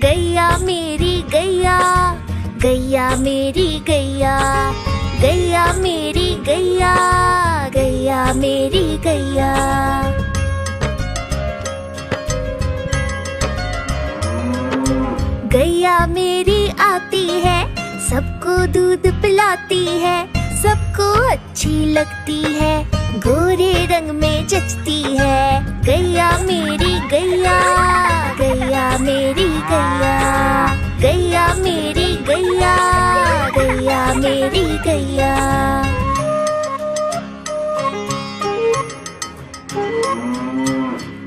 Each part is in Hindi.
गैया मेरी गैया, गैया मेरी गैया, गैया मेरी गैया, गैया मेरी गैया। गैया मेरी आती है, सबको दूध पिलाती है, सबको अच्छी लगती है, गोरे रंग में जचती है। गैया मेरी गैया, गैया मेरी गैया, गैया मेरी गैया, गैया मेरी गैया।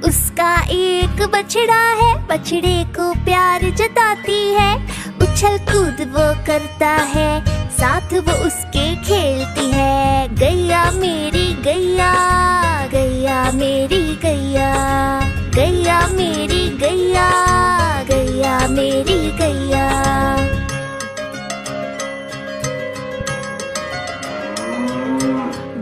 उसका एक बछड़ा है, बछड़े को प्यार जताती है, उछल कूद वो करता है, साथ वो उसके खेलती है। गैया मेरी गैया, गैया मेरी गैया, गैया मेरी गैया, गैया मेरी गैया।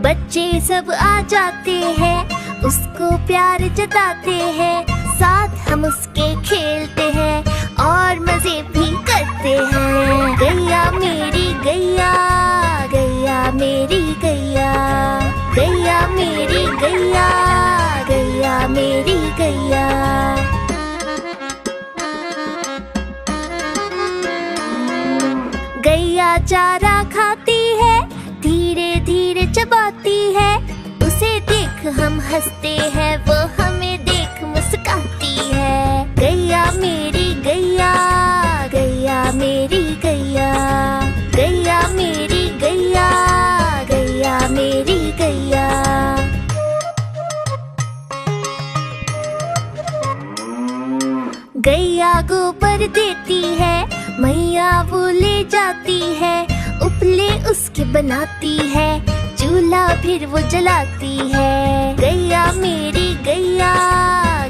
बच्चे सब आ जाते हैं, उसको प्यार जताते हैं, साथ हम उसके खेलते हैं और मजे भी करते हैं। गैया मेरी गैया, गैया मेरी गैया, गैया मेरी गैया, गैया मेरी गैया। गैया चारा खाती है, धीरे धीरे चबाती है, उसे देख हम हंसते हैं, वो हमें देख मुस्कुराती है। गैया मेरी गैया, गैया मेरी गैया, गैया मेरी गैया, गैया मेरी गैया। गैया गोबर देती है, मैया वो ले जाती है, उपले उसके बनाती है, चूल्हा फिर वो जलाती है। गैया मेरी गैया,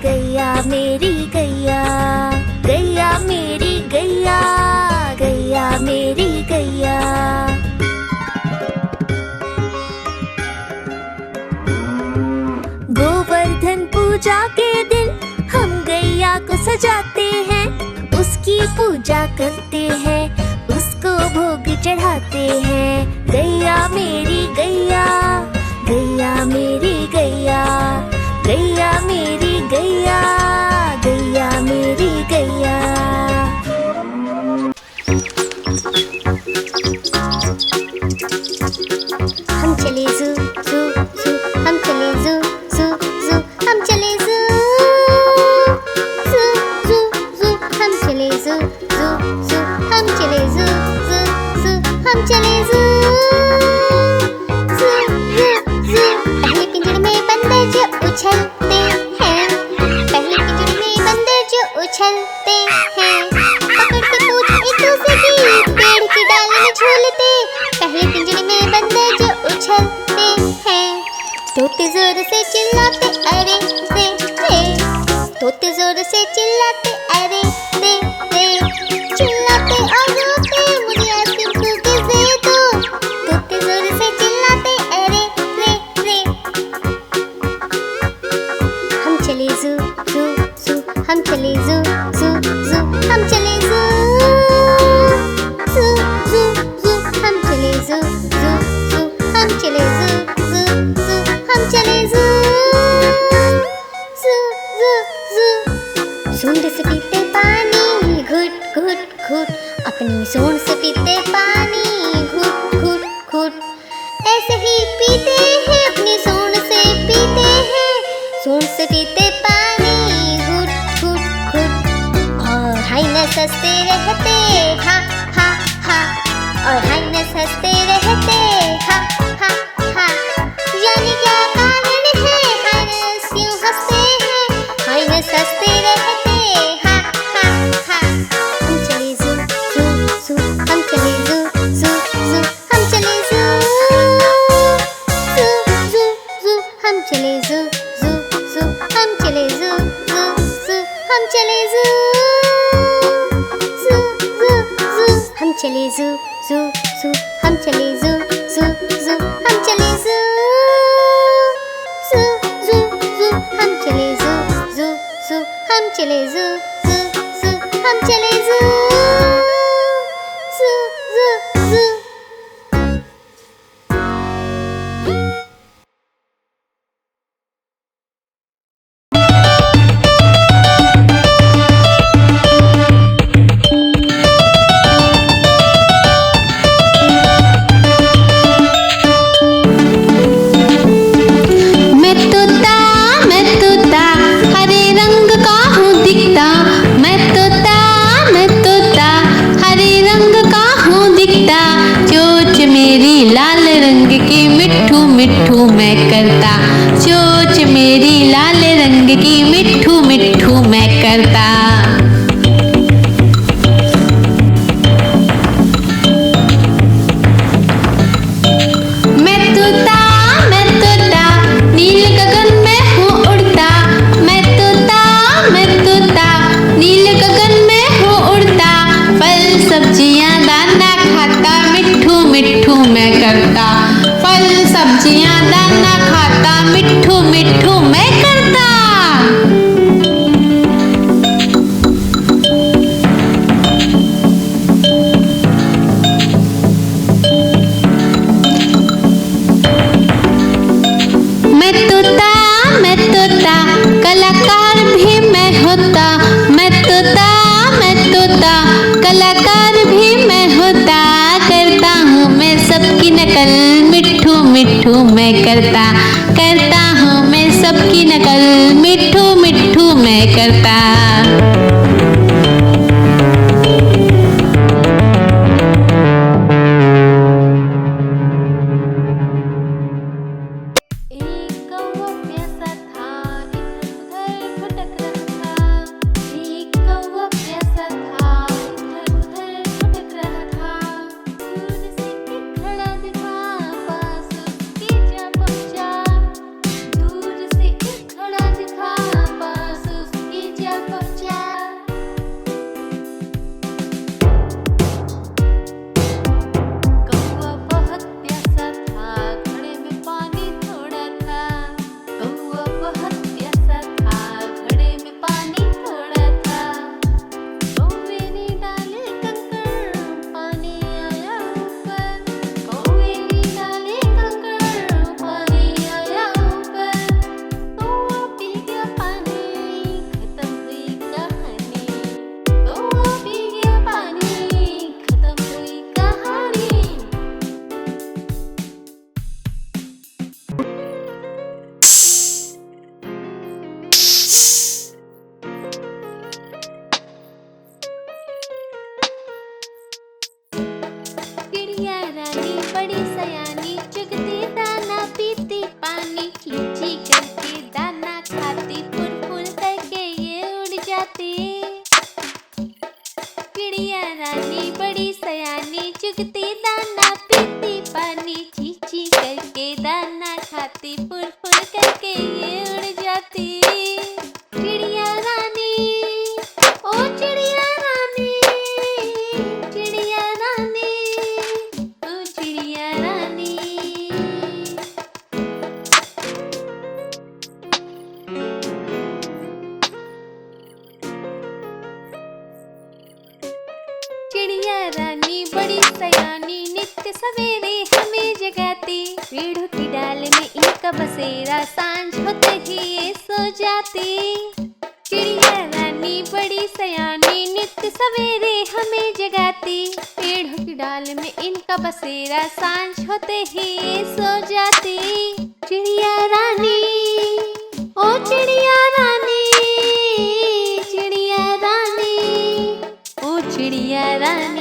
गैया मेरी गैया, गैया मेरी गैया, गैया मेरी गैया। गोवर्धन पूजा के दिन हम गैया को सजाते हैं, उसकी पूजा करते हैं, उसको भोग चढ़ाते हैं। गैया मेरी गैया, गैया मेरी गैया, गैया मेरी गैया, गैया मेरी गैया। हम चले ज़ू ज़ू ज़ू, हम चले ज़ू ज़ू ज़ू, हम चले ज़ू ज़ू ज़ू ज़ू, हम चले ज़ू ज़ू ज़ू, हम चले ज़ू ज़ू ज़ू, हम चले ज़ू ज़ू ज़ू ज़ू। पहले पिंजरे में बंदर जो उछलते हैं, पहले पिंजरे में बंदर जो उछलते हैं, पकड़ के पूछ एक दूसरे की, पेड़ की डाल में झूलते। पहले पिंजरे में बंदर जो उछलते हैं, तोते जोर से चिल्लाते अरे रे रे, तोते जोर से चिल्लाते अरे रे रे, चिल्लाते और रोते मुझे आइसक्रीम कुकीज़ दे दो। तोते जोर से चिल्लाते अरे रे रे। हम चले ज़ू ज़ू ज़ू, हम चले ज़ू ज़ू ज़ू, हम चले ज़ू ज़ू ज़ू ज़ू, हम चले ज़ू ज़ू ज़ू, हम चले ज़ू ज़ू ज़ू, हम चले ज़ू ज़ू ज़ू ज़ू। सूंड से पीते पानी घुट घुट घुट, अपनी सूंड से पीते पानी घुट घुट घुट, ऐसे ही पीते हैं अपनी सूंड से पीते हैं, सूंड से पीते पानी घुट घुट घुट। और हाइनस हंसते रहते हा हा हा, और हाइनस हंसते रहते हा हा हा। यानी क्या कारण है हाइनस क्यों हंसते हैं, हाइनस हंसते रहते हा हा हा। हम चले ज़ू ज़ू ज़ू, हम चले ज़ू ज़ू ज़ू, हम चले ज़ू ज़ू ज़ू ज़ू, हम चले ज़ू ज़ू ज़ू, हम चले ज़ू ज़ू ज़ू, हम चले ज़ू ज़ू ज़ू ज़ू, हम चले ज़ू ज़ू ज़ू, हम चले ज़ू ज़ू ज़ू, हम चले ज़ू ज़ू ज़ू ज़ू, हम चले ज़ू ज़ू ज़ू, हम चले ज़ू ज़ू ज़ू, हम चले ज़ू ज़ू ज़ू ज़ू। मैं तोता हरे रंग का हूँ दिखता। मैं तोता हरे रंग का हूँ दिखता। चोंच मेरी लाल रंग की मिट्ठू मिट्ठू मैं करता। चोंच मेरी लाल रंग की मिट्ठू मिट्ठू मैं करता। मैं तोता नील गगन में हूँ उड़ता। मैं तोता नील गगन में हूँ उड़ता। फल सब्जियाँ दाना खाता मिट्ठू मिट्ठू मैं करता। फल सब्जियाँ दाना खाता मिट्ठू मिट्ठू मैं करता। मैं तोता कलाकार भी मैं होता। मैं तोता कलाकार भी मैं होता। करता हूँ मैं सबकी नकल मिट्ठू मिट्ठू मैं करता। करता हूँ मैं सबकी नकल मिट्ठू मिट्ठू मैं करता। बड़ी सयानी चुगती दाना पीती पानी चींची करके दाना खाती फुल फुल करके ये उड़ जाती। चिड़िया रानी बड़ी सयानी चुगती दाना पीती पानी चींची करके दाना खाती फुल फुल करके ये उड़ जाती। चिड़िया रानी ओ चिड़िया रानी चिड़िया रानी ओ चिड़िया रानी। चिड़िया रानी बड़ी सयानी नित्य सवेरे हमें जगाती। पेड़ों की डाल में इनका बसेरा सांझ होते ही ये सो जाती। चिड़िया रानी बड़ी सयानी नित्य सवेरे हमें जगाती। पेड़ों की डाल में इनका बसेरा सांझ होते ही ये सो जाती। चिड़िया रानी ओ चिड़िया रानी चिड़िया रानी ओ चिड़िया रानी।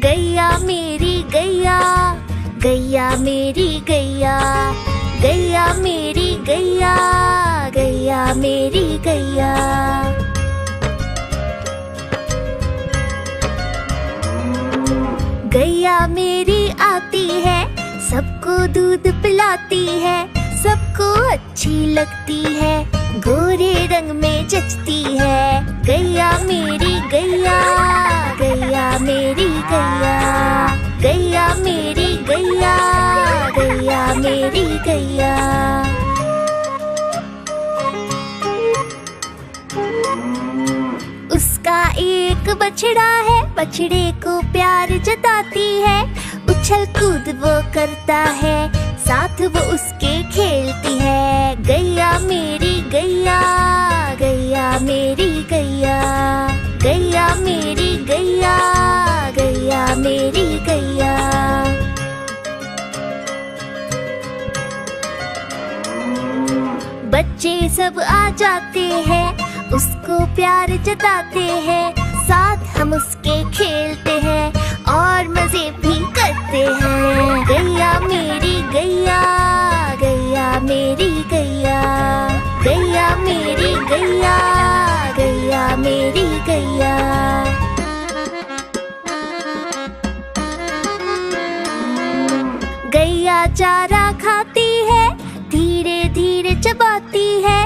गैया मेरी गैया गैया मेरी गैया गैया मेरी गैया गैया मेरी गैया। गैया मेरी आती है सबको दूध पिलाती है। सबको अच्छी लगती है गोरे रंग में जचती है। गैया मेरी गैया गैया मेरी गैया। बछड़ा है, बछड़े को प्यार जताती है। उछल कूद वो करता है, साथ वो उसके खेलती है। गैया मेरी गैया, गैया मेरी गैया, गैया मेरी गैया, गैया मेरी गैया। बच्चे सब आ जाते हैं, उसको प्यार जताते हैं। साथ हम उसके खेलते हैं और मजे भी करते हैं। गैया मेरी गैया, गैया मेरी गैया, गैया मेरी गैया, गैया मेरी गैया। गैया चारा खाती है, धीरे धीरे चबाती है।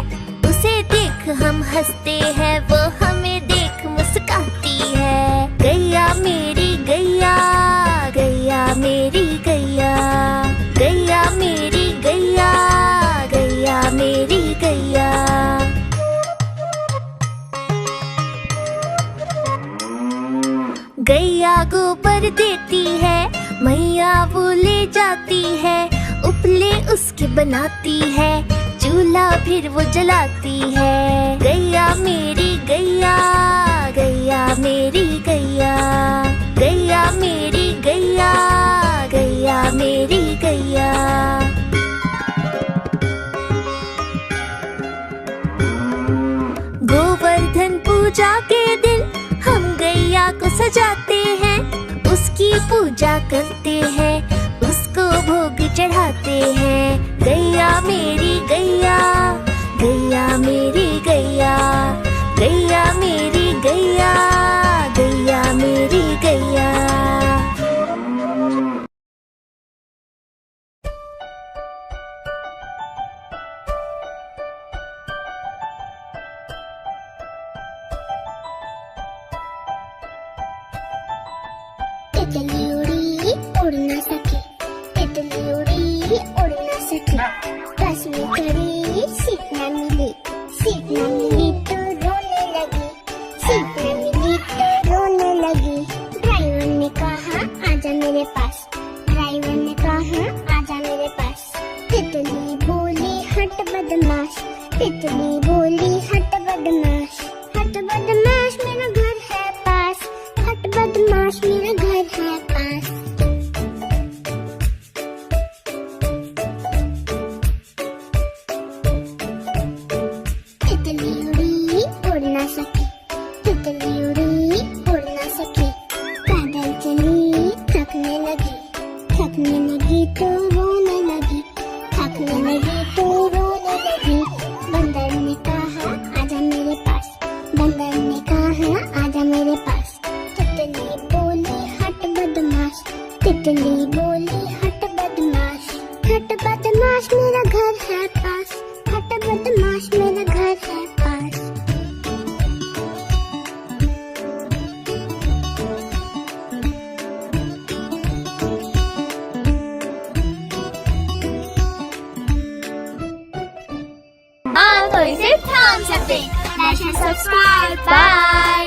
उसे देख हम हंसते हैं, वो हमें देख मुस्काती है। गैया मेरी गैया, गैया मेरी गैया, गैया मेरी गैया, गैया मेरी गैया। गैया गोबर देती है, मैया वो ले जाती है। उपले उसके बनाती है, चूल्हा फिर वो जलाती है। गैया मेरी गैया, गैया मेरी गैया, गैया मेरी गैया, गैया मेरी गैया। गोवर्धन पूजा के दिन हम गैया को सजाते हैं। उसकी पूजा करते हैं, उसको भोग चढ़ाते हैं। गैया मेरी गैया, गैया मेरी गैया, गैया मेरी गैया, गैया मेरी गैया। तितली उड़ी उड़ ना सके, तितली उड़ी उड़ ना सके। बस में करी सीट ना मिली, सीट ना मिली तो रोने लगी, सीट ना मिली तो रोने लगी। ड्राइवर ने कहा आजा मेरे पास, ड्राइवर ने कहा आजा मेरे पास। तितली बोली हट बदमाश, तितली बोली हट बदमाश, हट बदमाश मेरा घर है पास, हट बदमाश मेरा घर है पास। तितली उड़ी उड़ ना सकी, तितली उड़ी उड़ ना सकी। पैदल चली थकने लगी, थकने लगी तो रोने लगी, थकने लगी तो रोने लगी। बंदर ने कहा आजा मेरे पास, बंदर ने कहा आजा मेरे पास। तितली बोली हट बदमाश, तितली बोली हट बदमाश, हट बदमाश मेरा घर है पास, हट बदमाश मेरा घर है पास। हाँ तो इसे थाम सकते। Subscribe. Bye.